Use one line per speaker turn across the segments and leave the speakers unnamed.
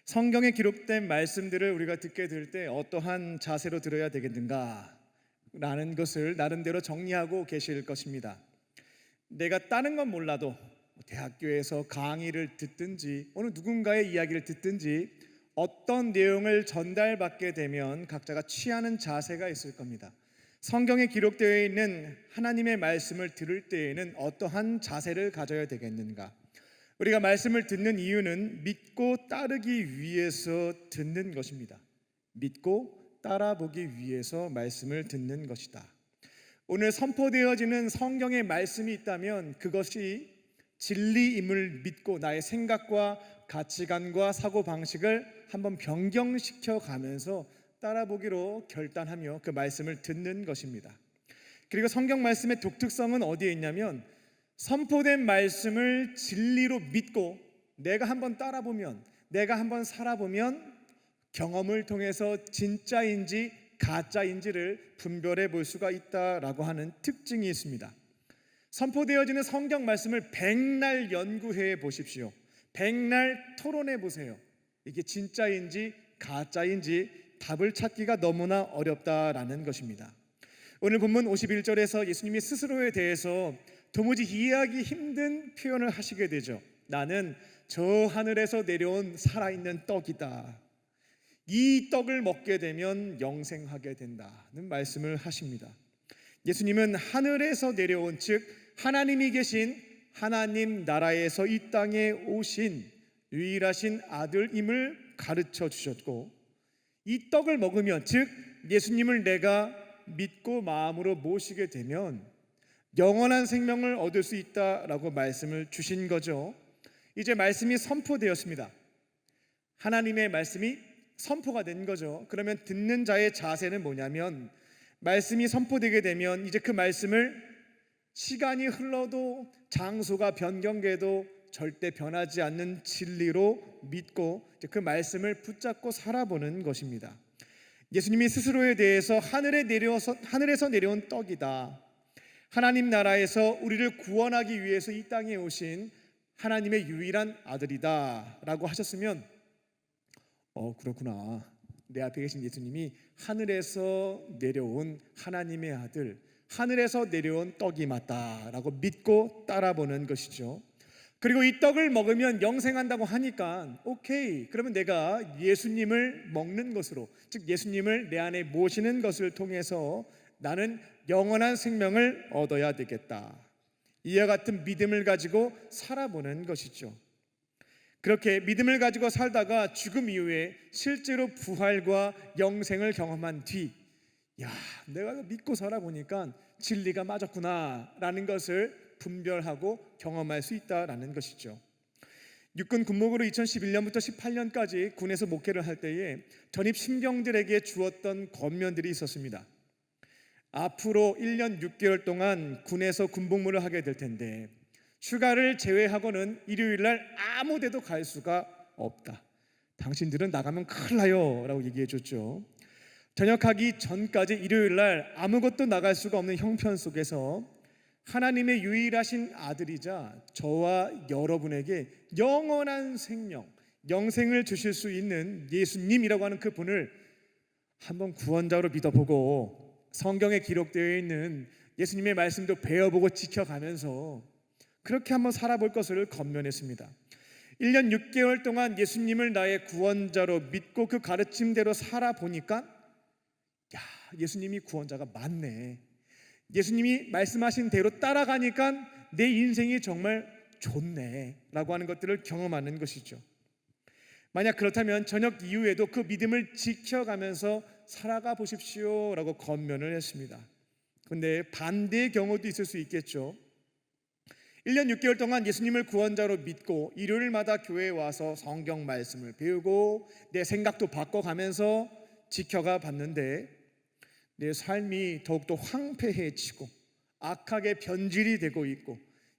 성경에 기록된 말씀들을 우리가 듣게 될 때 어떠한 자세로 들어야 되겠는가 라는 것을 나름대로 정리하고 계실 것입니다. 내가 다른 건 몰라도 대학교에서 강의를 듣든지 어느 누군가의 이야기를 듣든지 어떤 내용을 전달받게 되면 각자가 취하는 자세가 있을 겁니다. 성경에 기록되어 있는 하나님의 말씀을 들을 때에는 어떠한 자세를 가져야 되겠는가? 우리가 말씀을 듣는 이유는 믿고 따르기 위해서 듣는 것입니다. 믿고 따라보기 위해서 말씀을 듣는 것이다. 오늘 선포되어지는 성경의 말씀이 있다면 그것이 진리임을 믿고 나의 생각과 가치관과 사고방식을 한번 변경시켜 가면서 따라보기로 결단하며 그 말씀을 듣는 것입니다. 그리고 성경 말씀의 독특성은 어디에 있냐면 선포된 말씀을 진리로 믿고 내가 한번 따라보면, 내가 한번 살아보면 경험을 통해서 진짜인지 가짜인지를 분별해 볼 수가 있다라고 하는 특징이 있습니다. 선포되어지는 성경 말씀을 백날 연구해 보십시오. 백날 토론해 보세요. 이게 진짜인지 가짜인지 답을 찾기가 너무나 어렵다라는 것입니다. 오늘 본문 51절에서 예수님이 스스로에 대해서 도무지 이해하기 힘든 표현을 하시게 되죠. 나는 저 하늘에서 내려온 살아있는 떡이다. 이 떡을 먹게 되면 영생하게 된다는 말씀을 하십니다. 예수님은 하늘에서 내려온, 즉 하나님이 계신 하나님 나라에서 이 땅에 오신 유일하신 아들임을 가르쳐 주셨고, 이 떡을 먹으면, 즉 예수님을 내가 믿고 마음으로 모시게 되면 영원한 생명을 얻을 수 있다라고 말씀을 주신 거죠. 이제 말씀이 선포되었습니다. 하나님의 말씀이 선포가 된 거죠. 그러면 듣는 자의 자세는 뭐냐면, 말씀이 선포되게 되면 이제 그 말씀을 시간이 흘러도 장소가 변경돼도 절대 변하지 않는 진리로 믿고 그 말씀을 붙잡고 살아보는 것입니다. 예수님이 스스로에 대해서 하늘에서 내려온 떡이다, 하나님 나라에서 우리를 구원하기 위해서 이 땅에 오신 하나님의 유일한 아들이다 라고 하셨으면 그렇구나, 내 앞에 계신 예수님이 하늘에서 내려온 하나님의 아들, 하늘에서 내려온 떡이 맞다 라고 믿고 따라보는 것이죠. 그리고 이 떡을 먹으면 영생한다고 하니까 오케이, 그러면 내가 예수님을 먹는 것으로, 즉 예수님을 내 안에 모시는 것을 통해서 나는 영원한 생명을 얻어야 되겠다, 이와 같은 믿음을 가지고 살아보는 것이죠. 그렇게 믿음을 가지고 살다가 죽음 이후에 실제로 부활과 영생을 경험한 뒤, 내가 믿고 살아보니까 진리가 맞았구나 라는 것을 분별하고 경험할 수 있다라는 것이죠. 육군 군목으로 2011년부터 18년까지 군에서 목회를 할 때에 전입 신병들에게 주었던 권면들이 있었습니다. 앞으로 1년 6개월 동안 군에서 군복무를 하게 될 텐데 휴가를 제외하고는 일요일날 아무 데도 갈 수가 없다. 당신들은 나가면 큰일 나요 라고 얘기해 줬죠. 전역하기 전까지 일요일날 아무것도 나갈 수가 없는 형편 속에서 하나님의 유일하신 아들이자 저와 여러분에게 영원한 생명, 영생을 주실 수 있는 예수님이라고 하는 그 분을 한번 구원자로 믿어보고 성경에 기록되어 있는 예수님의 말씀도 배워보고 지켜가면서 그렇게 한번 살아볼 것을 권면했습니다. 1년 6개월 동안 예수님을 나의 구원자로 믿고 그 가르침대로 살아보니까 예수님이 구원자가 맞네, 예수님이 말씀하신 대로 따라가니까 내 인생이 정말 좋네 라고 하는 것들을 경험하는 것이죠. 만약 그렇다면 저녁 이후에도 그 믿음을 지켜가면서 살아가 보십시오 라고 권면을 했습니다. 그런데 반대의 경우도 있을 수 있겠죠. 1년 6개월 동안 예수님을 구원자로 믿고 일요일마다 교회에 와서 성경 말씀을 배우고 내 생각도 바꿔가면서 지켜가 봤는데 내 삶이 더욱더 황폐해지고 악하게 변질이 되고 있고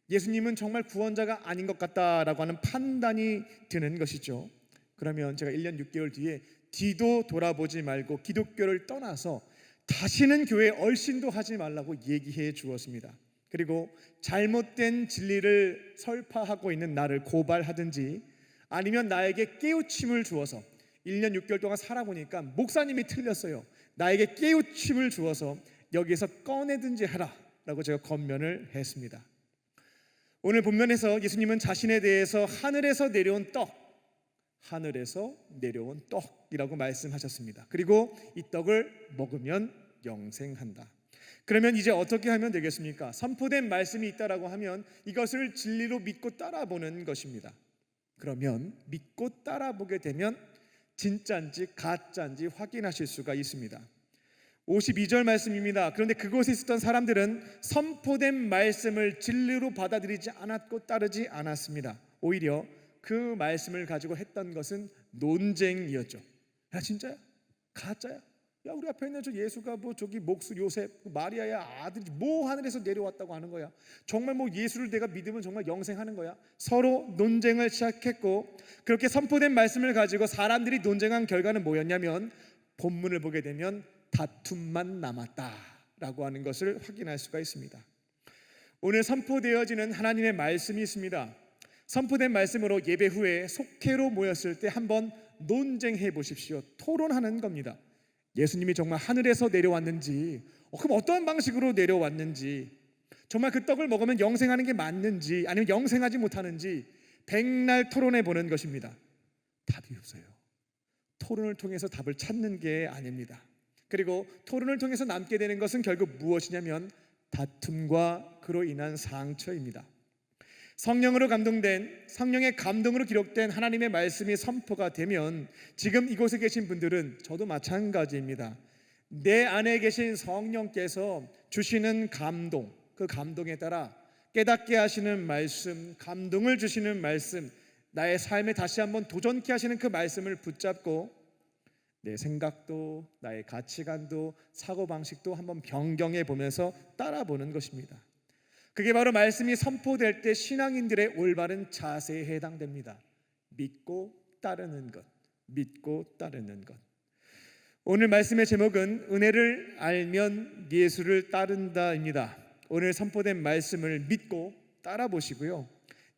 예수님은 정말 구원자가 아닌 것 같다라고 하는 판단이 드는 것이죠. 그러면 제가 1년 6개월 뒤에 뒤도 돌아보지 말고 기독교를 떠나서 다시는 교회에 얼씬도 하지 말라고 얘기해 주었습니다. 그리고 잘못된 진리를 설파하고 있는 나를 고발하든지 아니면 나에게 깨우침을 주어서 1년 6개월 동안 살아보니까 목사님이 틀렸어요. 나에게 깨우침을 주어서 여기에서 꺼내든지 하라 라고 제가 권면을 했습니다. 오늘 본문에서 예수님은 자신에 대해서 하늘에서 내려온 떡이라고 말씀하셨습니다. 그리고 이 떡을 먹으면 영생한다. 그러면 이제 어떻게 하면 되겠습니까? 선포된 말씀이 있다라고 하면 이것을 진리로 믿고 따라보는 것입니다. 그러면 믿고 따라보게 되면 진짜인지 가짜인지 확인하실 수가 있습니다. 52절 말씀입니다. 그런데 그곳에 있었던 사람들은 선포된 말씀을 진리로 받아들이지 않았고 따르지 않았습니다. 오히려 그 말씀을 가지고 했던 것은 논쟁이었죠. 야, 진짜야? 가짜야? 야, 우리 앞에 있는 저 예수가 뭐 저기 목수 요셉 마리아의 아들이 뭐 하늘에서 내려왔다고 하는 거야? 정말 뭐 예수를 내가 믿으면 정말 영생하는 거야? 서로 논쟁을 시작했고, 그렇게 선포된 말씀을 가지고 사람들이 논쟁한 결과는 뭐였냐면 본문을 보게 되면 다툼만 남았다라고 하는 것을 확인할 수가 있습니다. 오늘 선포되어지는 하나님의 말씀이 있습니다. 선포된 말씀으로 예배 후에 속회로 모였을 때 한번 논쟁해 보십시오. 토론하는 겁니다. 예수님이 정말 하늘에서 내려왔는지, 그럼 어떠한 방식으로 내려왔는지, 정말 그 떡을 먹으면 영생하는 게 맞는지 아니면 영생하지 못하는지 백날 토론해 보는 것입니다. 답이 없어요. 토론을 통해서 답을 찾는 게 아닙니다. 그리고 토론을 통해서 남게 되는 것은 결국 무엇이냐면 다툼과 그로 인한 상처입니다. 성령으로 감동된, 성령의 감동으로 기록된 하나님의 말씀이 선포가 되면 지금 이곳에 계신 분들은 저도 마찬가지입니다. 내 안에 계신 성령께서 주시는 감동, 그 감동에 따라 깨닫게 하시는 말씀, 감동을 주시는 말씀, 나의 삶에 다시 한번 도전케 하시는 그 말씀을 붙잡고 내 생각도 나의 가치관도 사고방식도 한번 변경해 보면서 따라보는 것입니다. 그게 바로 말씀이 선포될 때 신앙인들의 올바른 자세에 해당됩니다. 믿고 따르는 것, 믿고 따르는 것. 오늘 말씀의 제목은 은혜를 알면 예수를 따른다입니다. 오늘 선포된 말씀을 믿고 따라보시고요,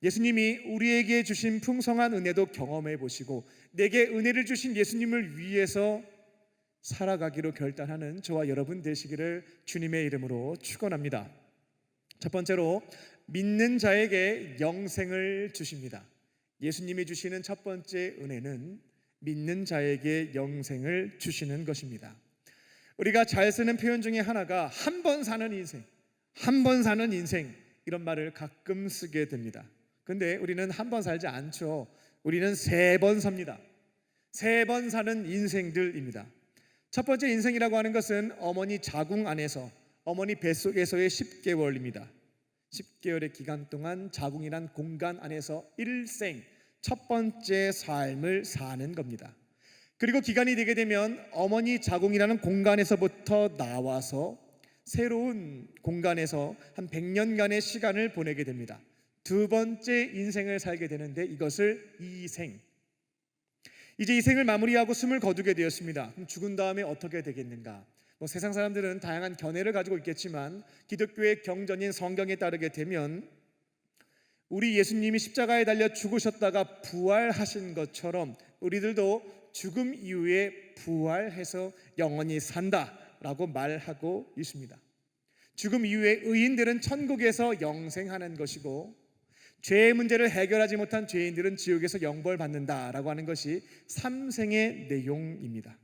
예수님이 우리에게 주신 풍성한 은혜도 경험해 보시고 내게 은혜를 주신 예수님을 위해서 살아가기로 결단하는 저와 여러분 되시기를 주님의 이름으로 축원합니다. 첫 번째로 믿는 자에게 영생을 주십니다. 예수님이 주시는 첫 번째 은혜는 믿는 자에게 영생을 주시는 것입니다. 우리가 잘 쓰는 표현 중에 하나가 한 번 사는 인생, 한 번 사는 인생, 이런 말을 가끔 쓰게 됩니다. 근데 우리는 한 번 살지 않죠. 우리는 3번 삽니다. 3번 사는 인생들입니다. 첫 번째 인생이라고 하는 것은 어머니 자궁 안에서, 어머니 뱃속에서의 10개월입니다. 10개월의 기간 동안 자궁이란 공간 안에서 일생, 첫 번째 삶을 사는 겁니다. 그리고 기간이 되게 되면 어머니 자궁이라는 공간에서부터 나와서 새로운 공간에서 한 100년간의 시간을 보내게 됩니다. 두 번째 인생을 살게 되는데 이것을 이생. 이제 이 생을 마무리하고 숨을 거두게 되었습니다. 그럼 죽은 다음에 어떻게 되겠는가? 세상 사람들은 다양한 견해를 가지고 있겠지만 기독교의 경전인 성경에 따르게 되면 우리 예수님이 십자가에 달려 죽으셨다가 부활하신 것처럼 우리들도 죽음 이후에 부활해서 영원히 산다라고 말하고 있습니다. 죽음 이후에 의인들은 천국에서 영생하는 것이고 죄의 문제를 해결하지 못한 죄인들은 지옥에서 영벌받는다라고 하는 것이 삼생의 내용입니다.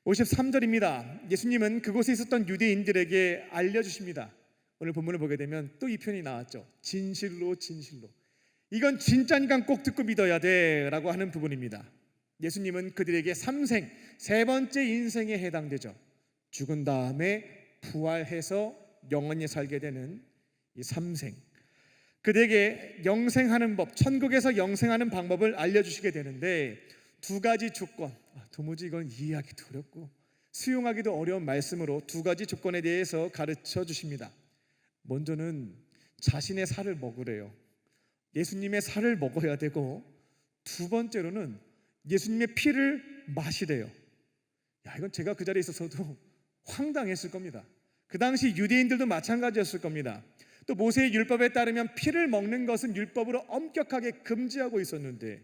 53절입니다. 예수님은 그곳에 있었던 유대인들에게 알려주십니다. 오늘 본문을 보게 되면 또 이 표현이 나왔죠. 진실로 진실로. 이건 진짜니까 꼭 듣고 믿어야 돼 라고 하는 부분입니다. 예수님은 그들에게 삼생, 세 번째 인생에 해당되죠. 죽은 다음에 부활해서 영원히 살게 되는 이 삼생, 그들에게 영생하는 법, 천국에서 영생하는 방법을 알려주시게 되는데 두 가지 조건, 도무지 이건 이해하기도 어렵고 수용하기도 어려운 말씀으로 두 가지 조건에 대해서 가르쳐 주십니다. 먼저는 자신의 살을 먹으래요. 예수님의 살을 먹어야 되고, 두 번째로는 예수님의 피를 마시래요. 이건 제가 그 자리에 있어서도 황당했을 겁니다. 그 당시 유대인들도 마찬가지였을 겁니다. 또 모세의 율법에 따르면 피를 먹는 것은 율법으로 엄격하게 금지하고 있었는데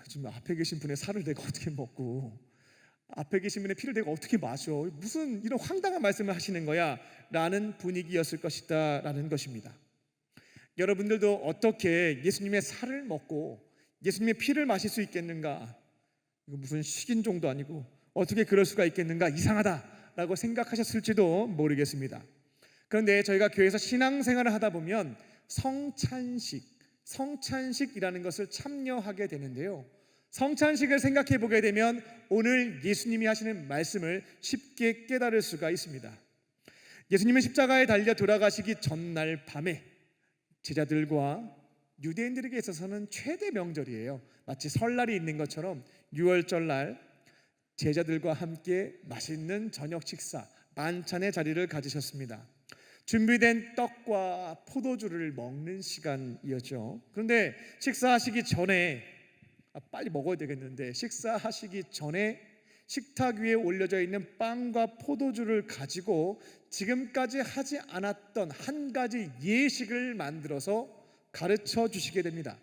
지금 앞에 계신 분의 살을 내가 어떻게 먹고 앞에 계신 분의 피를 내가 어떻게 마셔? 무슨 이런 황당한 말씀을 하시는 거야? 라는 분위기였을 것이다 라는 것입니다. 여러분들도 어떻게 예수님의 살을 먹고 예수님의 피를 마실 수 있겠는가? 이거 무슨 식인종도 아니고 어떻게 그럴 수가 있겠는가? 이상하다라고 생각하셨을지도 모르겠습니다. 그런데 저희가 교회에서 신앙생활을 하다 보면 성찬식이라는 것을 참여하게 되는데요. 성찬식을 생각해 보게 되면 오늘 예수님이 하시는 말씀을 쉽게 깨달을 수가 있습니다. 예수님은 십자가에 달려 돌아가시기 전날 밤에 제자들과 유대인들에게 있어서는 최대 명절이에요. 마치 설날이 있는 것처럼 6월절날 제자들과 함께 맛있는 저녁 식사, 만찬의 자리를 가지셨습니다. 준비된 떡과 포도주를 먹는 시간이었죠. 그런데 식사하시기 전에 빨리 먹어야 되겠는데 식사하시기 전에 식탁 위에 올려져 있는 빵과 포도주를 가지고 지금까지 하지 않았던 한 가지 예식을 만들어서 가르쳐 주시게 됩니다.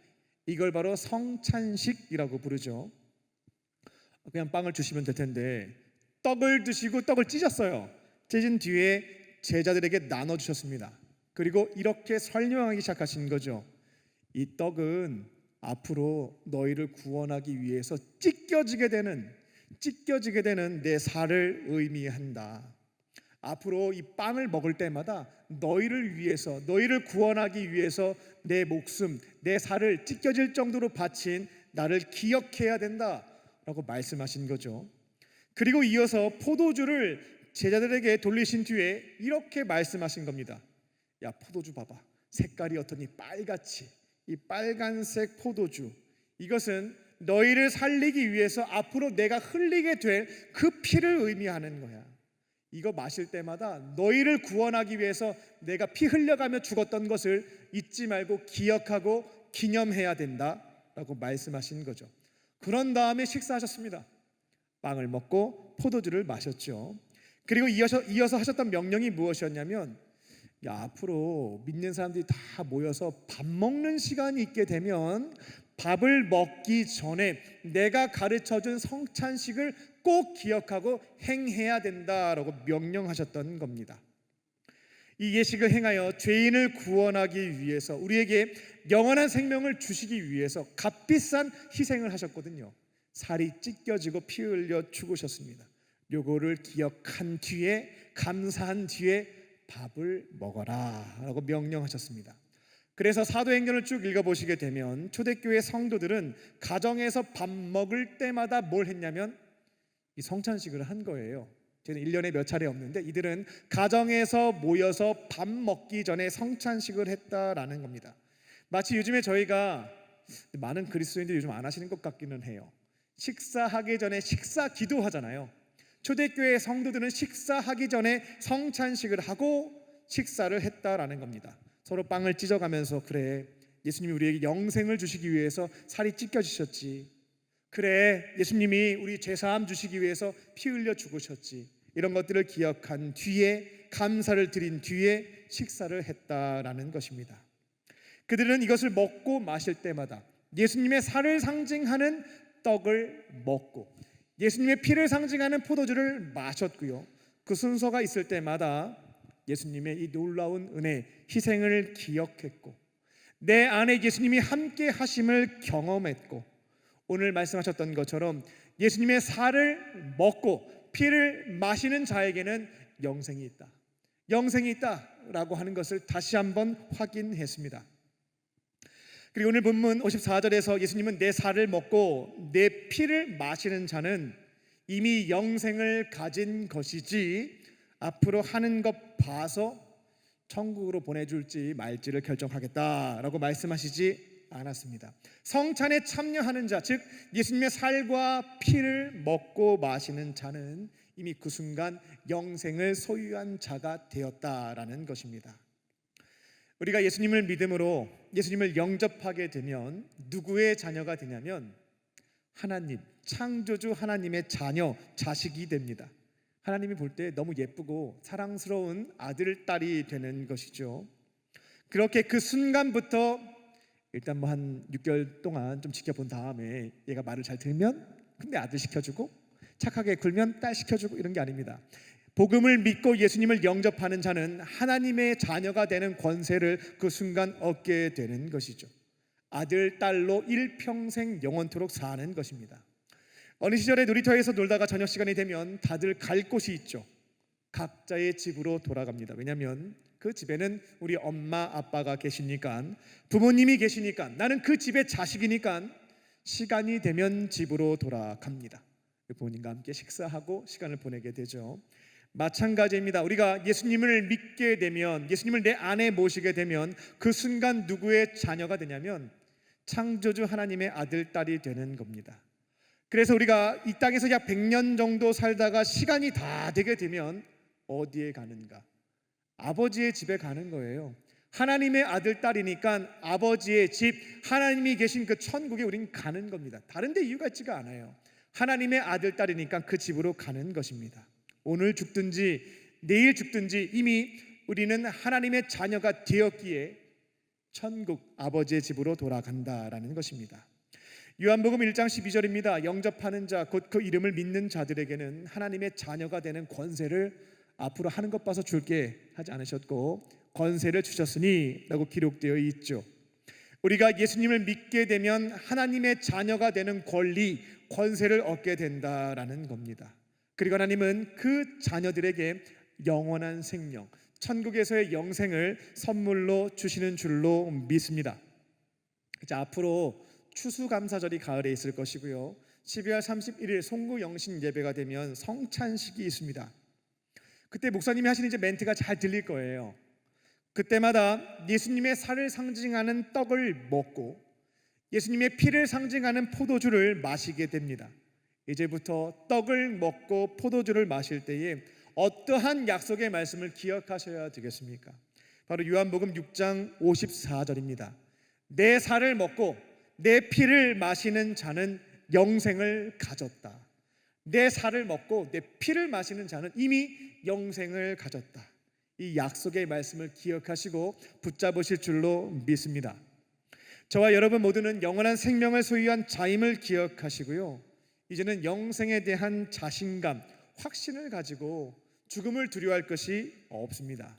이걸 바로 성찬식이라고 부르죠. 그냥 빵을 주시면 될 텐데 떡을 드시고 떡을 찢었어요. 찢은 뒤에 제자들에게 나눠주셨습니다. 그리고 이렇게 설명하기 시작하신 거죠. 이 떡은 앞으로 너희를 구원하기 위해서 찢겨지게 되는 내 살을 의미한다. 앞으로 이 빵을 먹을 때마다 너희를 위해서, 너희를 구원하기 위해서 내 목숨, 내 살을 찢겨질 정도로 바친 나를 기억해야 된다라고 말씀하신 거죠. 그리고 이어서 포도주를 제자들에게 돌리신 뒤에 이렇게 말씀하신 겁니다. 야, 포도주 봐봐. 색깔이 어떠니? 빨갛지. 이 빨간색 포도주, 이것은 너희를 살리기 위해서 앞으로 내가 흘리게 될 그 피를 의미하는 거야. 이거 마실 때마다 너희를 구원하기 위해서 내가 피 흘려가며 죽었던 것을 잊지 말고 기억하고 기념해야 된다라고 말씀하신 거죠. 그런 다음에 식사하셨습니다. 빵을 먹고 포도주를 마셨죠. 그리고 이어서 하셨던 명령이 무엇이었냐면, 야, 앞으로 믿는 사람들이 다 모여서 밥 먹는 시간이 있게 되면 밥을 먹기 전에 내가 가르쳐준 성찬식을 꼭 기억하고 행해야 된다라고 명령하셨던 겁니다. 이 예식을 행하여 죄인을 구원하기 위해서, 우리에게 영원한 생명을 주시기 위해서 값비싼 희생을 하셨거든요. 살이 찢겨지고 피 흘려 죽으셨습니다. 요거를 기억한 뒤에, 감사한 뒤에 밥을 먹어라 라고 명령하셨습니다. 그래서 사도행전을 쭉 읽어보시게 되면 초대교회 성도들은 가정에서 밥 먹을 때마다 뭘 했냐면 이 성찬식을 한 거예요. 저는 1년에 몇 차례 없는데 이들은 가정에서 모여서 밥 먹기 전에 성찬식을 했다라는 겁니다. 마치 요즘에 저희가, 많은 그리스도인들이 요즘 안 하시는 것 같기는 해요. 식사하기 전에 식사 기도하잖아요. 초대교회 성도들은 식사하기 전에 성찬식을 하고 식사를 했다라는 겁니다. 서로 빵을 찢어가면서, 그래, 예수님이 우리에게 영생을 주시기 위해서 살이 찢겨지셨지. 그래, 예수님이 우리 죄사함 주시기 위해서 피 흘려 죽으셨지. 이런 것들을 기억한 뒤에, 감사를 드린 뒤에 식사를 했다라는 것입니다. 그들은 이것을 먹고 마실 때마다 예수님의 살을 상징하는 떡을 먹고 예수님의 피를 상징하는 포도주를 마셨고요. 그 순서가 있을 때마다 예수님의 이 놀라운 은혜, 희생을 기억했고 내 안에 예수님이 함께 하심을 경험했고, 오늘 말씀하셨던 것처럼 예수님의 살을 먹고 피를 마시는 자에게는 영생이 있다, 영생이 있다라고 하는 것을 다시 한번 확인했습니다. 그리고 오늘 본문 54절에서 예수님은 내 살을 먹고 내 피를 마시는 자는 이미 영생을 가진 것이지 앞으로 하는 것 봐서 천국으로 보내줄지 말지를 결정하겠다라고 말씀하시지 않았습니다. 성찬에 참여하는 자, 즉 예수님의 살과 피를 먹고 마시는 자는 이미 그 순간 영생을 소유한 자가 되었다라는 것입니다. 우리가 예수님을 믿음으로 예수님을 영접하게 되면 누구의 자녀가 되냐면 하나님, 창조주 하나님의 자녀, 자식이 됩니다. 하나님이 볼 때 너무 예쁘고 사랑스러운 아들, 딸이 되는 것이죠. 그렇게 그 순간부터 일단 뭐 한 6개월 동안 좀 지켜본 다음에 얘가 말을 잘 들면 근데 아들 시켜주고 착하게 굴면 딸 시켜주고 이런 게 아닙니다. 복음을 믿고 예수님을 영접하는 자는 하나님의 자녀가 되는 권세를 그 순간 얻게 되는 것이죠. 아들, 딸로 일평생 영원토록 사는 것입니다. 어린 시절에 놀이터에서 놀다가 저녁 시간이 되면 다들 갈 곳이 있죠. 각자의 집으로 돌아갑니다. 왜냐하면 그 집에는 우리 엄마 아빠가 계시니까, 부모님이 계시니까, 나는 그 집의 자식이니까 시간이 되면 집으로 돌아갑니다. 부모님과 함께 식사하고 시간을 보내게 되죠. 마찬가지입니다. 우리가 예수님을 믿게 되면, 예수님을 내 안에 모시게 되면 그 순간 누구의 자녀가 되냐면 창조주 하나님의 아들, 딸이 되는 겁니다. 그래서 우리가 이 땅에서 약 100년 정도 살다가 시간이 다 되게 되면 어디에 가는가? 아버지의 집에 가는 거예요. 하나님의 아들, 딸이니까 아버지의 집, 하나님이 계신 그 천국에 우린 가는 겁니다. 다른 데 이유가 있지가 않아요. 하나님의 아들, 딸이니까 그 집으로 가는 것입니다. 오늘 죽든지 내일 죽든지 이미 우리는 하나님의 자녀가 되었기에 천국 아버지의 집으로 돌아간다라는 것입니다. 요한복음 1장 12절입니다. 영접하는 자, 곧 그 이름을 믿는 자들에게는 하나님의 자녀가 되는 권세를 앞으로 하는 것 봐서 줄게 하지 않으셨고 권세를 주셨으니 라고 기록되어 있죠. 우리가 예수님을 믿게 되면 하나님의 자녀가 되는 권리, 권세를 얻게 된다라는 겁니다. 그리고 하나님은 그 자녀들에게 영원한 생명, 천국에서의 영생을 선물로 주시는 줄로 믿습니다. 이제 앞으로 추수감사절이 가을에 있을 것이고요, 12월 31일 송구영신 예배가 되면 성찬식이 있습니다. 그때 목사님이 하시는 이제 멘트가 잘 들릴 거예요. 그때마다 예수님의 살을 상징하는 떡을 먹고 예수님의 피를 상징하는 포도주를 마시게 됩니다. 이제부터 떡을 먹고 포도주를 마실 때에 어떠한 약속의 말씀을 기억하셔야 되겠습니까? 바로 요한복음 6장 54절입니다. 내 살을 먹고 내 피를 마시는 자는 영생을 가졌다. 내 살을 먹고 내 피를 마시는 자는 이미 영생을 가졌다. 이 약속의 말씀을 기억하시고 붙잡으실 줄로 믿습니다. 저와 여러분 모두는 영원한 생명을 소유한 자임을 기억하시고요, 이제는 영생에 대한 자신감, 확신을 가지고 죽음을 두려워할 것이 없습니다.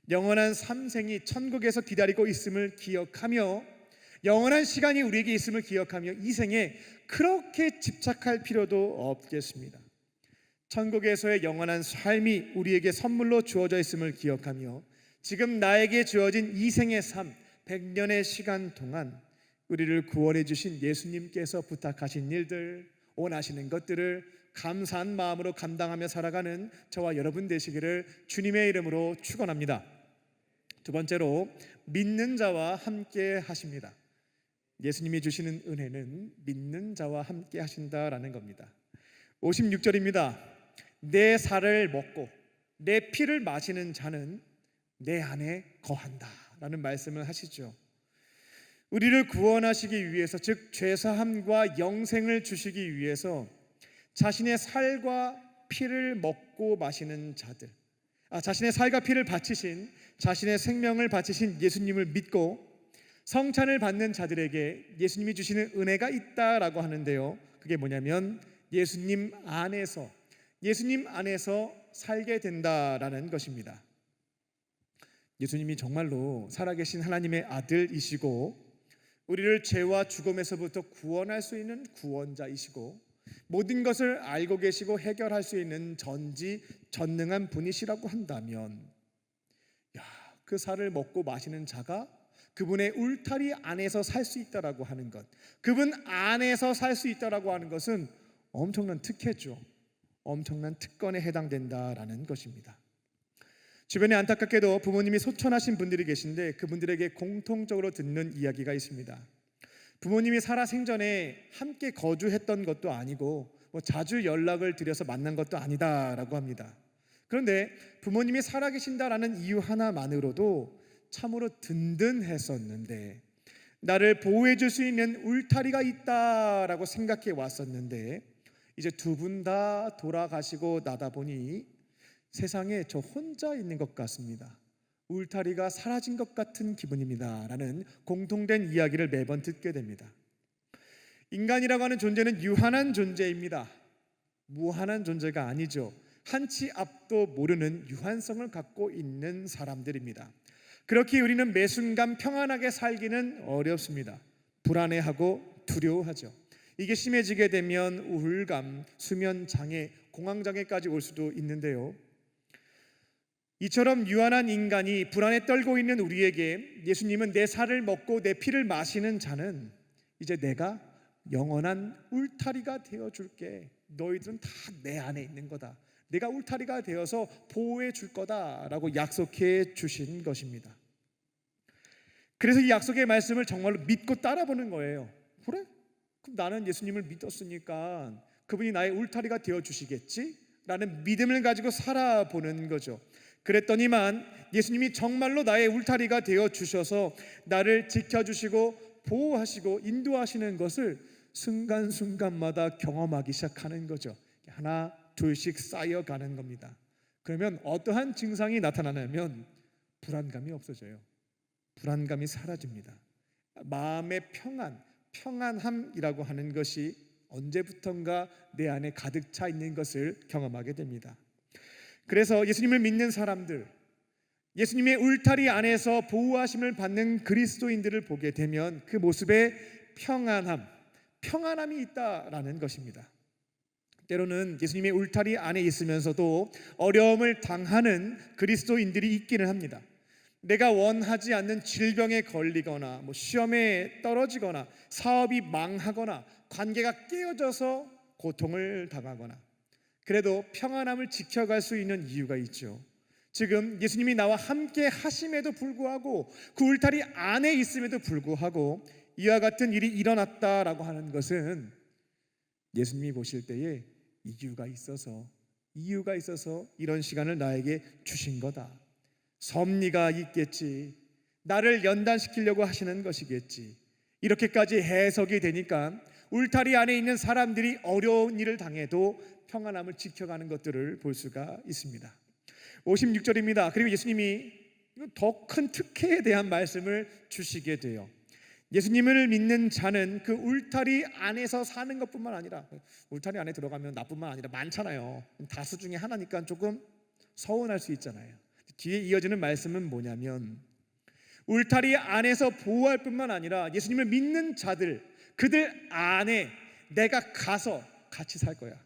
영원한 삼생이 천국에서 기다리고 있음을 기억하며 영원한 시간이 우리에게 있음을 기억하며 이 생에 그렇게 집착할 필요도 없겠습니다. 천국에서의 영원한 삶이 우리에게 선물로 주어져 있음을 기억하며 지금 나에게 주어진 이 생의 삶, 100년의 시간 동안 우리를 구원해 주신 예수님께서 부탁하신 일들, 원하시는 것들을 감사한 마음으로 감당하며 살아가는 저와 여러분 되시기를 주님의 이름으로 축원합니다. 두 번째로, 믿는 자와 함께 하십니다. 예수님이 주시는 은혜는 믿는 자와 함께 하신다라는 겁니다. 56절입니다. 내 살을 먹고 내 피를 마시는 자는 내 안에 거한다 라는 말씀을 하시죠. 우리를 구원하시기 위해서, 즉 죄사함과 영생을 주시기 위해서 자신의 살과 피를 먹고 마시는 자들, 자신의 살과 피를 바치신, 자신의 생명을 바치신 예수님을 믿고 성찬을 받는 자들에게 예수님이 주시는 은혜가 있다라고 하는데요, 그게 뭐냐면 예수님 안에서 살게 된다라는 것입니다. 예수님이 정말로 살아계신 하나님의 아들이시고 우리를 죄와 죽음에서부터 구원할 수 있는 구원자이시고 모든 것을 알고 계시고 해결할 수 있는 전지전능한 분이시라고 한다면, 그 살을 먹고 마시는 자가 그분의 울타리 안에서 살 수 있다라고 하는 것, 그분 안에서 살 수 있다라고 하는 것은 엄청난 특혜죠. 엄청난 특권에 해당된다라는 것입니다. 주변에 안타깝게도 부모님이 소천하신 분들이 계신데 그분들에게 공통적으로 듣는 이야기가 있습니다. 부모님이 살아생전에 함께 거주했던 것도 아니고 자주 연락을 드려서 만난 것도 아니다라고 합니다. 그런데 부모님이 살아계신다라는 이유 하나만으로도 참으로 든든했었는데, 나를 보호해 줄 수 있는 울타리가 있다라고 생각해 왔었는데, 이제 두 분 다 돌아가시고 나다 보니 세상에 저 혼자 있는 것 같습니다. 울타리가 사라진 것 같은 기분입니다 라는 공통된 이야기를 매번 듣게 됩니다. 인간이라고 하는 존재는 유한한 존재입니다. 무한한 존재가 아니죠. 한치 앞도 모르는 유한성을 갖고 있는 사람들입니다. 그렇게 우리는 매 순간 평안하게 살기는 어렵습니다. 불안해하고 두려워하죠. 이게 심해지게 되면 우울감, 수면 장애, 공황 장애까지 올 수도 있는데요. 이처럼 유한한 인간이 불안에 떨고 있는 우리에게 예수님은 내 살을 먹고 내 피를 마시는 자는 이제 내가 영원한 울타리가 되어줄게. 너희들은 다 내 안에 있는 거다. 내가 울타리가 되어서 보호해 줄 거다라고 약속해 주신 것입니다. 그래서 이 약속의 말씀을 정말로 믿고 따라보는 거예요. 그래? 그럼 나는 예수님을 믿었으니까 그분이 나의 울타리가 되어 주시겠지? 라는 믿음을 가지고 살아보는 거죠. 그랬더니만 예수님이 정말로 나의 울타리가 되어 주셔서 나를 지켜주시고 보호하시고 인도하시는 것을 순간순간마다 경험하기 시작하는 거죠. 하나 둘씩 쌓여가는 겁니다. 그러면 어떠한 증상이 나타나냐면 불안감이 없어져요. 불안감이 사라집니다. 마음의 평안함이라고 하는 것이 언제부턴가 내 안에 가득 차 있는 것을 경험하게 됩니다. 그래서 예수님을 믿는 사람들, 예수님의 울타리 안에서 보호하심을 받는 그리스도인들을 보게 되면 그 모습에 평안함이 있다라는 것입니다. 때로는 예수님의 울타리 안에 있으면서도 어려움을 당하는 그리스도인들이 있기는 합니다. 내가 원하지 않는 질병에 걸리거나 시험에 떨어지거나 사업이 망하거나 관계가 깨어져서 고통을 당하거나 그래도 평안함을 지켜갈 수 있는 이유가 있죠. 지금 예수님이 나와 함께 하심에도 불구하고 그 울타리 안에 있음에도 불구하고 이와 같은 일이 일어났다라고 하는 것은 예수님이 보실 때에 이유가 있어서 이런 시간을 나에게 주신 거다. 섭리가 있겠지. 나를 연단시키려고 하시는 것이겠지. 이렇게까지 해석이 되니까 울타리 안에 있는 사람들이 어려운 일을 당해도 평안함을 지켜가는 것들을 볼 수가 있습니다. 56절입니다. 그리고 예수님이 더 큰 특혜에 대한 말씀을 주시게 돼요. 예수님을 믿는 자는 그 울타리 안에서 사는 것뿐만 아니라, 울타리 안에 들어가면 나뿐만 아니라 많잖아요. 다수 중에 하나니까 조금 서운할 수 있잖아요. 뒤에 이어지는 말씀은 뭐냐면 울타리 안에서 보호할 뿐만 아니라 예수님을 믿는 자들, 그들 안에 내가 가서 같이 살 거야.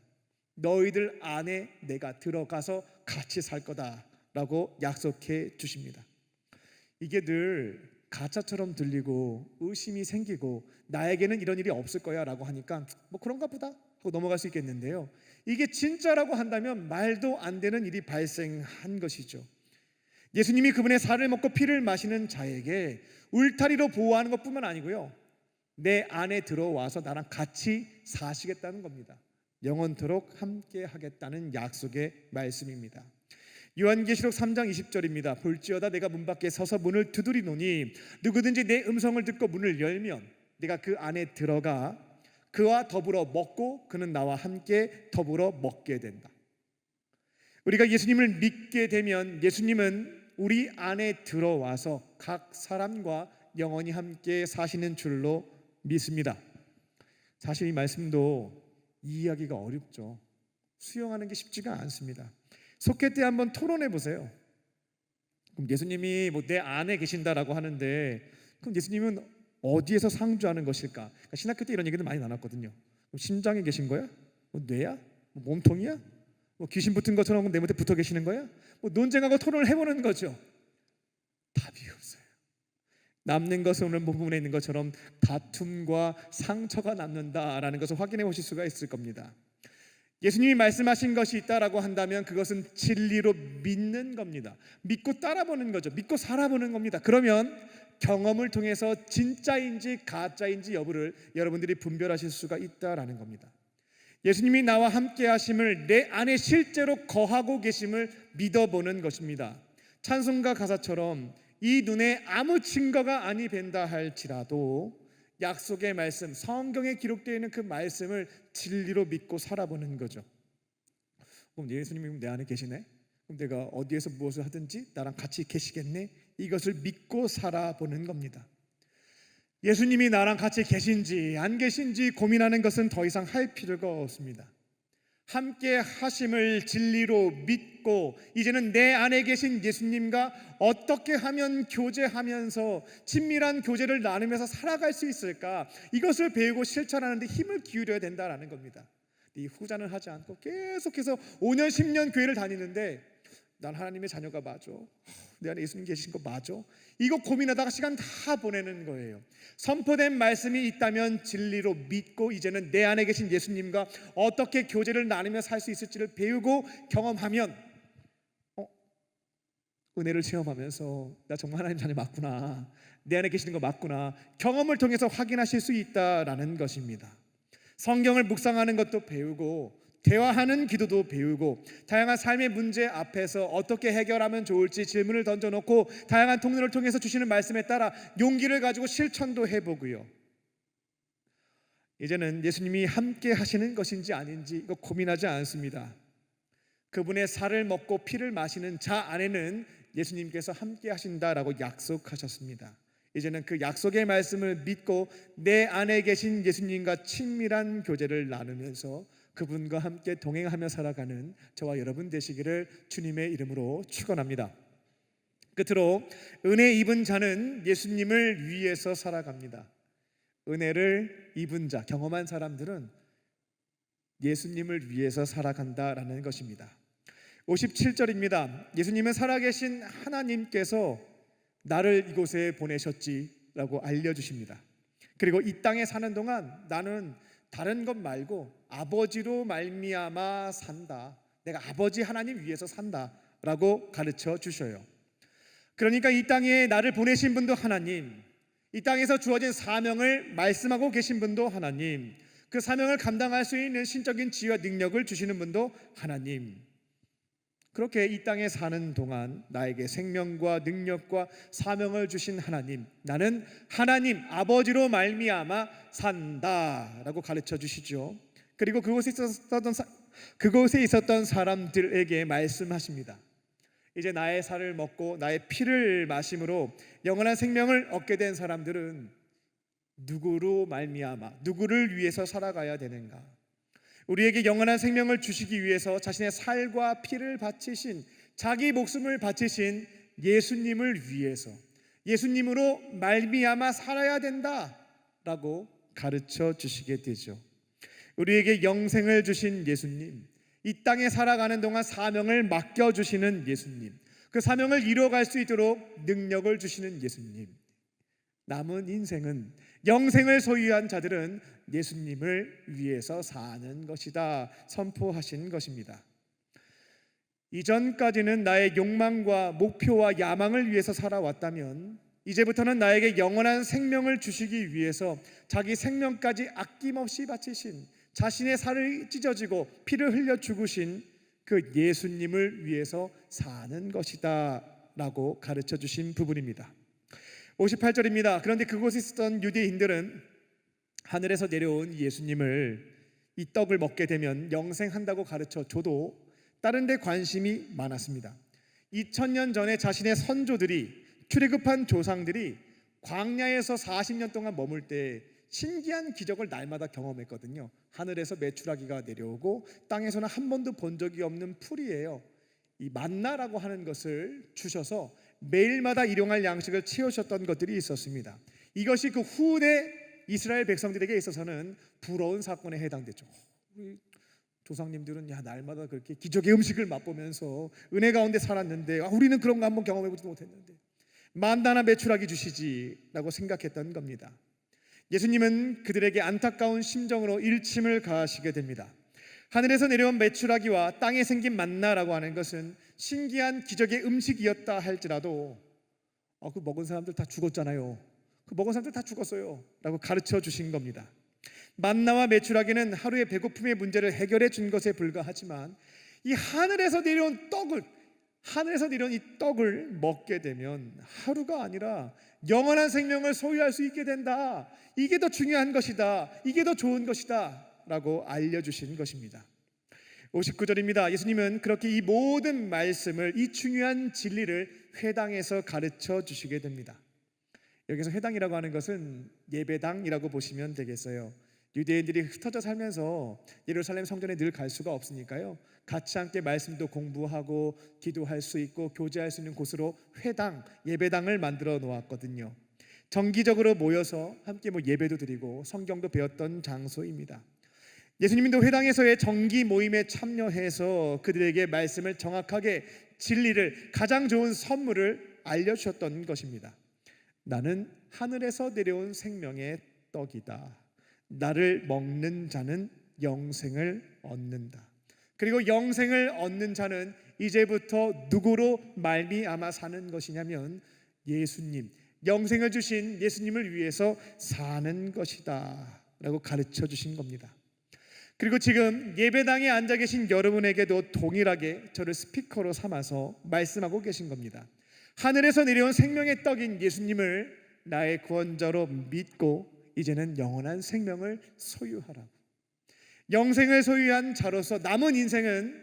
너희들 안에 내가 들어가서 같이 살 거다라고 약속해 주십니다. 이게 늘 가짜처럼 들리고 의심이 생기고 나에게는 이런 일이 없을 거야 라고 하니까 그런가 보다 하고 넘어갈 수 있겠는데요, 이게 진짜라고 한다면 말도 안 되는 일이 발생한 것이죠. 예수님이 그분의 살을 먹고 피를 마시는 자에게 울타리로 보호하는 것뿐만 아니고요, 내 안에 들어와서 나랑 같이 사시겠다는 겁니다. 영원토록 함께 하겠다는 약속의 말씀입니다. 요한계시록 3장 20절입니다. 볼지어다 내가 문 밖에 서서 문을 두드리노니 누구든지 내 음성을 듣고 문을 열면 내가 그 안에 들어가 그와 더불어 먹고 그는 나와 함께 더불어 먹게 된다. 우리가 예수님을 믿게 되면 예수님은 우리 안에 들어와서 각 사람과 영원히 함께 사시는 줄로 믿습니다. 사실 이 말씀도 이해하기가 어렵죠. 수용하는 게 쉽지가 않습니다. 속회 때 한번 토론해 보세요. 그럼 예수님이 내 안에 계신다라고 하는데 그럼 예수님은 어디에서 상주하는 것일까? 그러니까 신학교 때 이런 얘기도 많이 나눴거든요. 그럼 심장에 계신 거야? 뇌야? 몸통이야? 귀신 붙은 것처럼 내 밑에 붙어 계시는 거야? 논쟁하고 토론을 해보는 거죠. 답이 없어요. 남는 것은 오늘 본문에 있는 것처럼 다툼과 상처가 남는다라는 것을 확인해 보실 수가 있을 겁니다. 예수님이 말씀하신 것이 있다라고 한다면 그것은 진리로 믿는 겁니다. 믿고 따라보는 거죠. 믿고 살아보는 겁니다. 그러면 경험을 통해서 진짜인지 가짜인지 여부를 여러분들이 분별하실 수가 있다라는 겁니다. 예수님이 나와 함께 하심을 내 안에 실제로 거하고 계심을 믿어보는 것입니다. 찬송가 가사처럼 이 눈에 아무 증거가 아니 벤다 할지라도 약속의 말씀, 성경에 기록되어 있는 그 말씀을 진리로 믿고 살아보는 거죠. 그럼 예수님이 내 안에 계시네? 내가 어디에서 무엇을 하든지 나랑 같이 계시겠네, 이것을 믿고 살아보는 겁니다. 예수님이 나랑 같이 계신지 안 계신지 고민하는 것은 더 이상 할 필요가 없습니다. 함께 하심을 진리로 믿고 이제는 내 안에 계신 예수님과 어떻게 하면 교제하면서 친밀한 교제를 나누면서 살아갈 수 있을까, 이것을 배우고 실천하는 데 힘을 기울여야 된다는 겁니다. 이 후자는 하지 않고 계속해서 5년 10년 교회를 다니는데 난 하나님의 자녀가 맞아, 내 안에 예수님 계신 거 맞아, 이거 고민하다가 시간 다 보내는 거예요. 선포된 말씀이 있다면 진리로 믿고 이제는 내 안에 계신 예수님과 어떻게 교제를 나누며 살 수 있을지를 배우고 경험하면 은혜를 체험하면서 나 정말 하나님 자녀 맞구나, 내 안에 계시는 거 맞구나, 경험을 통해서 확인하실 수 있다라는 것입니다. 성경을 묵상하는 것도 배우고 대화하는 기도도 배우고 다양한 삶의 문제 앞에서 어떻게 해결하면 좋을지 질문을 던져놓고 다양한 통로를 통해서 주시는 말씀에 따라 용기를 가지고 실천도 해보고요. 이제는 예수님이 함께 하시는 것인지 아닌지 이거 고민하지 않습니다. 그분의 살을 먹고 피를 마시는 자 안에는 예수님께서 함께 하신다라고 약속하셨습니다. 이제는 그 약속의 말씀을 믿고 내 안에 계신 예수님과 친밀한 교제를 나누면서 그분과 함께 동행하며 살아가는 저와 여러분 되시기를 주님의 이름으로 축원합니다. 끝으로 은혜 입은 자는 예수님을 위해서 살아갑니다. 은혜를 입은 자, 경험한 사람들은 예수님을 위해서 살아간다라는 것입니다. 57절입니다. 예수님은 살아계신 하나님께서 나를 이곳에 보내셨지라고 알려주십니다. 그리고 이 땅에 사는 동안 나는 다른 것 말고 아버지로 말미암아 산다, 내가 아버지 하나님 위해서 산다라고 가르쳐 주셔요. 그러니까 이 땅에 나를 보내신 분도 하나님, 이 땅에서 주어진 사명을 말씀하고 계신 분도 하나님, 그 사명을 감당할 수 있는 신적인 지혜와 능력을 주시는 분도 하나님. 그렇게 이 땅에 사는 동안 나에게 생명과 능력과 사명을 주신 하나님, 나는 하나님 아버지로 말미암아 산다라고 가르쳐 주시죠. 그리고 그곳에 있었던 사람들에게 말씀하십니다. 이제 나의 살을 먹고 나의 피를 마심으로 영원한 생명을 얻게 된 사람들은 누구로 말미암아 누구를 위해서 살아가야 되는가? 우리에게 영원한 생명을 주시기 위해서 자신의 살과 피를 바치신, 자기 목숨을 바치신 예수님을 위해서, 예수님으로 말미암아 살아야 된다라고 가르쳐 주시게 되죠. 우리에게 영생을 주신 예수님, 이 땅에 살아가는 동안 사명을 맡겨주시는 예수님, 그 사명을 이루어갈 수 있도록 능력을 주시는 예수님, 남은 인생은, 영생을 소유한 자들은 예수님을 위해서 사는 것이다 선포하신 것입니다. 이전까지는 나의 욕망과 목표와 야망을 위해서 살아왔다면 이제부터는 나에게 영원한 생명을 주시기 위해서 자기 생명까지 아낌없이 바치신, 자신의 살을 찢어지고 피를 흘려 죽으신 그 예수님을 위해서 사는 것이다 라고 가르쳐 주신 부분입니다. 58절입니다. 그런데 그곳에 있었던 유대인들은 하늘에서 내려온 예수님을, 이 떡을 먹게 되면 영생한다고 가르쳐 줘도 다른 데 관심이 많았습니다. 2000년 전에 자신의 선조들이, 출애굽한 조상들이 광야에서 40년 동안 머물 때 신기한 기적을 날마다 경험했거든요. 하늘에서 메추라기가 내려오고 땅에서는 한 번도 본 적이 없는 풀이에요. 이 만나라고 하는 것을 주셔서 매일마다 일용할 양식을 채우셨던 것들이 있었습니다. 이것이 그 후대 이스라엘 백성들에게 있어서는 부러운 사건에 해당되죠. 우리 조상님들은 날마다 그렇게 기적의 음식을 맛보면서 은혜 가운데 살았는데 우리는 그런 거 한번 경험해보지도 못했는데 만나나 메추라기 주시지라고 생각했던 겁니다. 예수님은 그들에게 안타까운 심정으로 일침을 가하시게 됩니다. 하늘에서 내려온 메추라기와 땅에 생긴 만나라고 하는 것은 신기한 기적의 음식이었다 할지라도 그 먹은 사람들 다 죽었잖아요, 그 먹은 사람들 다 죽었어요 라고 가르쳐 주신 겁니다. 만나와 메추라기는 하루의 배고픔의 문제를 해결해 준 것에 불과하지만 이 하늘에서 내려온 이 떡을 먹게 되면 하루가 아니라 영원한 생명을 소유할 수 있게 된다, 이게 더 중요한 것이다, 이게 더 좋은 것이다 라고 알려주신 것입니다. 59절입니다. 예수님은 그렇게 이 모든 말씀을, 이 중요한 진리를 회당에서 가르쳐 주시게 됩니다. 여기서 회당이라고 하는 것은 예배당이라고 보시면 되겠어요. 유대인들이 흩어져 살면서 예루살렘 성전에 늘 갈 수가 없으니까요, 같이 함께 말씀도 공부하고 기도할 수 있고 교제할 수 있는 곳으로 회당, 예배당을 만들어 놓았거든요. 정기적으로 모여서 함께 예배도 드리고 성경도 배웠던 장소입니다. 예수님도 회당에서의 정기 모임에 참여해서 그들에게 말씀을 정확하게, 진리를, 가장 좋은 선물을 알려주셨던 것입니다. 나는 하늘에서 내려온 생명의 떡이다. 나를 먹는 자는 영생을 얻는다. 그리고 영생을 얻는 자는 이제부터 누구로 말미암아 사는 것이냐면 예수님, 영생을 주신 예수님을 위해서 사는 것이다 라고 가르쳐 주신 겁니다. 그리고 지금 예배당에 앉아 계신 여러분에게도 동일하게 저를 스피커로 삼아서 말씀하고 계신 겁니다. 하늘에서 내려온 생명의 떡인 예수님을 나의 구원자로 믿고 이제는 영원한 생명을 소유하라고. 영생을 소유한 자로서 남은 인생은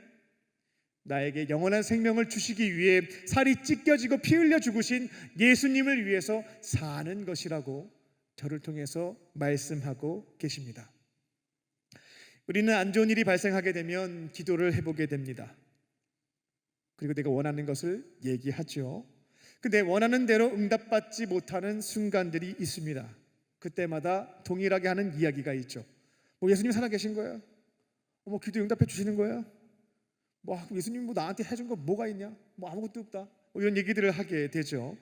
나에게 영원한 생명을 주시기 위해 살이 찢겨지고 피 흘려 죽으신 예수님을 위해서 사는 것이라고 저를 통해서 말씀하고 계십니다. 우리는 안 좋은 일이 발생하게 되면 기도를 해보게 됩니다. 그리고 내가 원하는 것을 얘기하죠. 근데 원하는 대로 응답받지 못하는 순간들이 있습니다. 그때마다 동일하게 하는 이야기가 있죠. 예수님 살아계신 거예요? 기도 응답해 주시는 거예요? 예수님 나한테 해준 거 뭐가 있냐? 아무것도 없다. 이런 얘기들을 하게 되죠.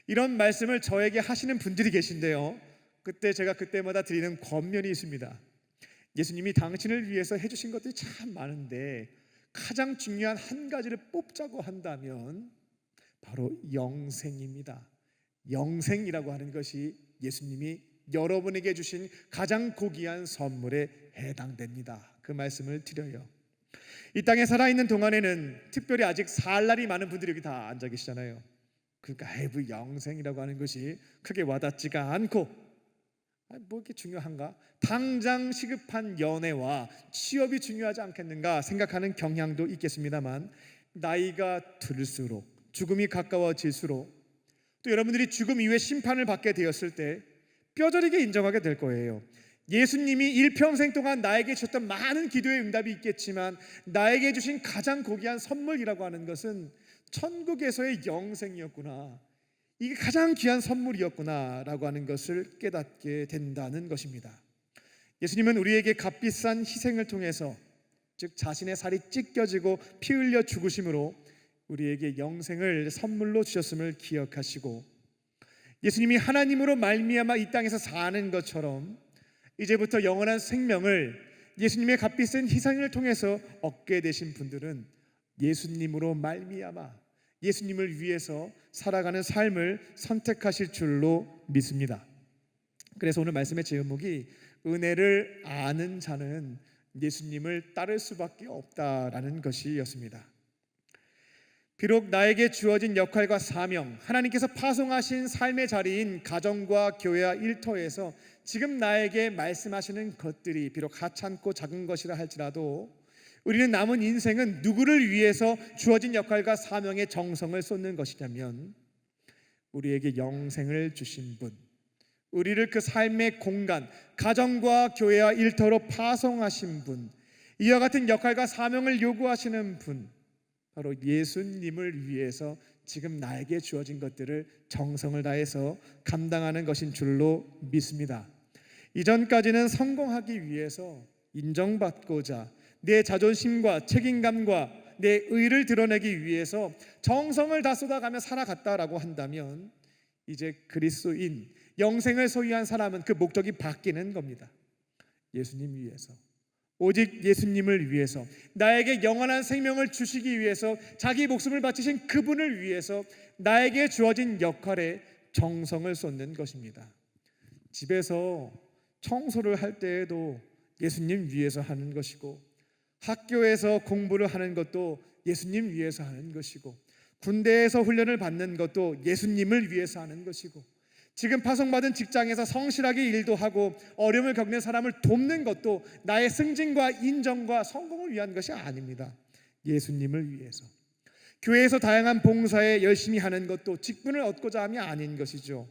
이런 말씀을 저에게 하시는 분들이 계신데요, 그때 제가 그때마다 드리는 권면이 있습니다. 예수님이 당신을 위해서 해주신 것들이 참 많은데 가장 중요한 한 가지를 뽑자고 한다면 바로 영생입니다. 영생이라고 하는 것이 예수님이 여러분에게 주신 가장 고귀한 선물에 해당됩니다. 그 말씀을 드려요. 이 땅에 살아있는 동안에는 특별히 아직 살 날이 많은 분들이 여기 다 앉아 계시잖아요. 그러니까 영생이라고 하는 것이 크게 와닿지가 않고, 이렇게 중요한가? 당장 시급한 연애와 취업이 중요하지 않겠는가 생각하는 경향도 있겠습니다만, 나이가 들수록, 죽음이 가까워질수록, 또 여러분들이 죽음 이후에 심판을 받게 되었을 때 뼈저리게 인정하게 될 거예요. 예수님이 일평생 동안 나에게 주셨던 많은 기도의 응답이 있겠지만 나에게 주신 가장 고귀한 선물이라고 하는 것은 천국에서의 영생이었구나, 이게 가장 귀한 선물이었구나 라고 하는 것을 깨닫게 된다는 것입니다. 예수님은 우리에게 값비싼 희생을 통해서, 즉 자신의 살이 찢겨지고 피 흘려 죽으심으로 우리에게 영생을 선물로 주셨음을 기억하시고, 예수님이 하나님으로 말미암아 이 땅에서 사는 것처럼 이제부터 영원한 생명을 예수님의 값비싼 희생을 통해서 얻게 되신 분들은 예수님으로 말미암아 예수님을 위해서 살아가는 삶을 선택하실 줄로 믿습니다. 그래서 오늘 말씀의 제목이 은혜를 아는 자는 예수님을 따를 수밖에 없다라는 것이었습니다. 비록 나에게 주어진 역할과 사명, 하나님께서 파송하신 삶의 자리인 가정과 교회와 일터에서 지금 나에게 말씀하시는 것들이 비록 하찮고 작은 것이라 할지라도 우리는 남은 인생은 누구를 위해서 주어진 역할과 사명에 정성을 쏟는 것이냐면 우리에게 영생을 주신 분, 우리를 그 삶의 공간, 가정과 교회와 일터로 파송하신 분, 이와 같은 역할과 사명을 요구하시는 분, 바로 예수님을 위해서 지금 나에게 주어진 것들을 정성을 다해서 감당하는 것인 줄로 믿습니다. 이전까지는 성공하기 위해서 인정받고자 내 자존심과 책임감과 내 의를 드러내기 위해서 정성을 다 쏟아가며 살아갔다라고 한다면 이제 그리스도인, 영생을 소유한 사람은 그 목적이 바뀌는 겁니다. 예수님 위해서, 오직 예수님을 위해서, 나에게 영원한 생명을 주시기 위해서 자기 목숨을 바치신 그분을 위해서 나에게 주어진 역할에 정성을 쏟는 것입니다. 집에서 청소를 할 때에도 예수님 위해서 하는 것이고, 학교에서 공부를 하는 것도 예수님 위해서 하는 것이고, 군대에서 훈련을 받는 것도 예수님을 위해서 하는 것이고, 지금 파송받은 직장에서 성실하게 일도 하고 어려움을 겪는 사람을 돕는 것도 나의 승진과 인정과 성공을 위한 것이 아닙니다. 예수님을 위해서. 교회에서 다양한 봉사에 열심히 하는 것도 직분을 얻고자 함이 아닌 것이죠.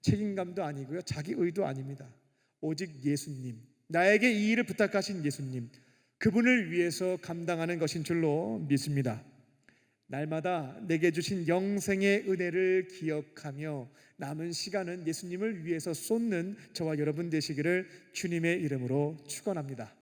책임감도 아니고요, 자기 의도 아닙니다. 오직 예수님, 나에게 이 일을 부탁하신 예수님, 그분을 위해서 감당하는 것인 줄로 믿습니다. 날마다 내게 주신 영생의 은혜를 기억하며 남은 시간은 예수님을 위해서 쏟는 저와 여러분 되시기를 주님의 이름으로 축원합니다.